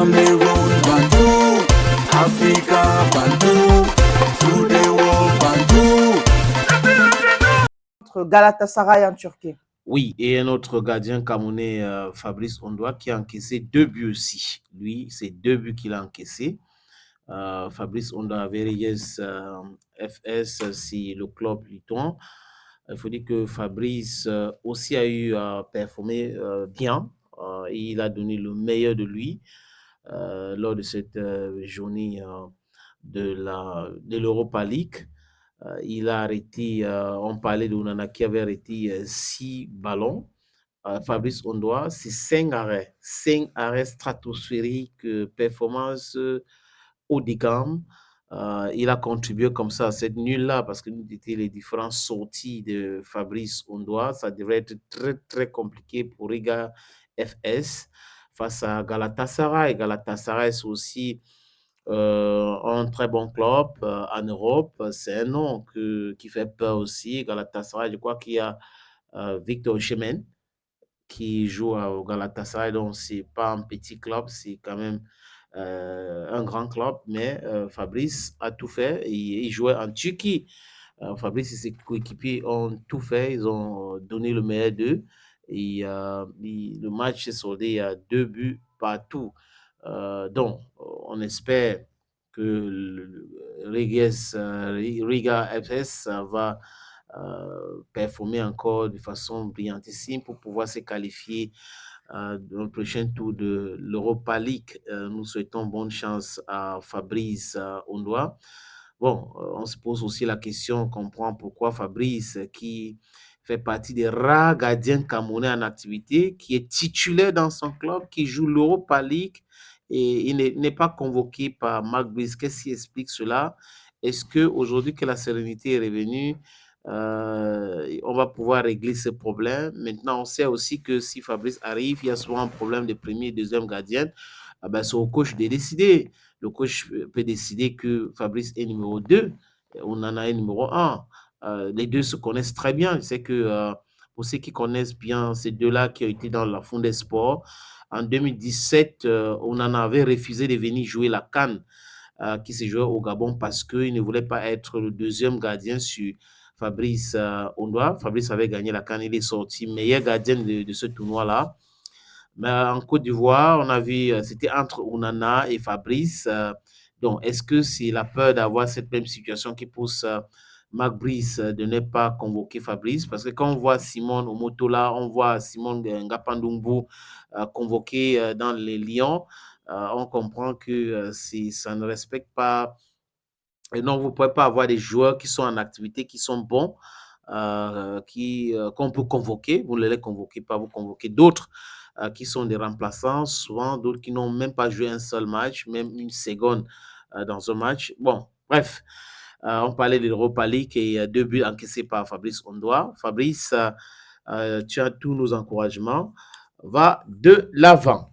Cameroon, Bantou, Africa, Bantou, to the world, Bantou. Galatasaray en Turquie. Oui, et un autre gardien camerounais, Fabrice Ondoa, qui a encaissé 2 buts aussi. Lui, c'est 2 buts qu'il a encaissés. Fabrice Ondoa avait Reyes FS, c'est le club lituan. Il faut dire que Fabrice aussi a eu performé bien. Il a donné le meilleur de lui lors de cette journée de l'Europa League. Il a arrêté, on parlait de Onana qui avait arrêté 6 ballons. Fabrice Ondoa, c'est 5 arrêts stratosphériques, performance haut de gamme. Il a contribué comme ça à cette nulle-là parce que nous étions les différentes sorties de Fabrice Ondoa. Ça devrait être très, très compliqué pour Riga FS face à Galatasaray. Galatasaray, c'est aussi un très bon club en Europe. C'est un nom qui fait peur aussi. Galatasaray, je crois qu'il y a Victor Osimhen qui joue au Galatasaray, donc c'est pas un petit club, c'est quand même un grand club, mais Fabrice a tout fait. Il jouait en Turquie. Fabrice et ses coéquipiers ont tout fait, ils ont donné le meilleur d'eux. Et le match s'est soldé à 2 buts partout. Donc, on espère que Riga FS va performer encore de façon brillantissime pour pouvoir se qualifier dans le prochain tour de l'Europa League. Nous souhaitons bonne chance à Fabrice Ondoa. Bon, on se pose aussi la question, on comprend pourquoi Fabrice, qui fait partie des rares gardiens camerounais en activité, qui est titulaire dans son club, qui joue l'Europa League, et il n'est pas convoqué par Marc Brice. Qu'est-ce qui explique cela? Est-ce qu'aujourd'hui que la sérénité est revenue, on va pouvoir régler ce problème? Maintenant, on sait aussi que si Fabrice arrive, il y a souvent un problème de premier et deuxième gardien. Ah ben, c'est au coach de décider. Le coach peut décider que Fabrice est numéro 2, on en a un numéro 1. Les deux se connaissent très bien. Je sais que pour ceux qui connaissent bien ces deux-là qui ont été dans la Fond des Sports, en 2017, on en avait refusé de venir jouer la CAN qui se jouait au Gabon parce qu'il ne voulait pas être le deuxième gardien sur Fabrice Ondoa. Fabrice avait gagné la CAN, il est sorti meilleur gardien de ce tournoi-là. Mais en Côte d'Ivoire, on a vu, c'était entre Onana et Fabrice. Donc, est-ce que c'est la peur d'avoir cette même situation qui pousse Marc Brice de ne pas convoquer Fabrice? Parce que quand on voit Simon Omotola, on voit Simon Ngapandumbu convoqué dans les Lions, on comprend que ça ne respecte pas. Et non, vous ne pouvez pas avoir des joueurs qui sont en activité, qui sont bons, qu'on peut convoquer. Vous ne les convoquez pas, vous convoquez d'autres qui sont des remplaçants, souvent d'autres qui n'ont même pas joué un seul match, même une seconde dans un match. Bon, bref, on parlait de l'Europa League et 2 buts encaissés par Fabrice Ondoa. Fabrice, tu as tous nos encouragements. Va de l'avant.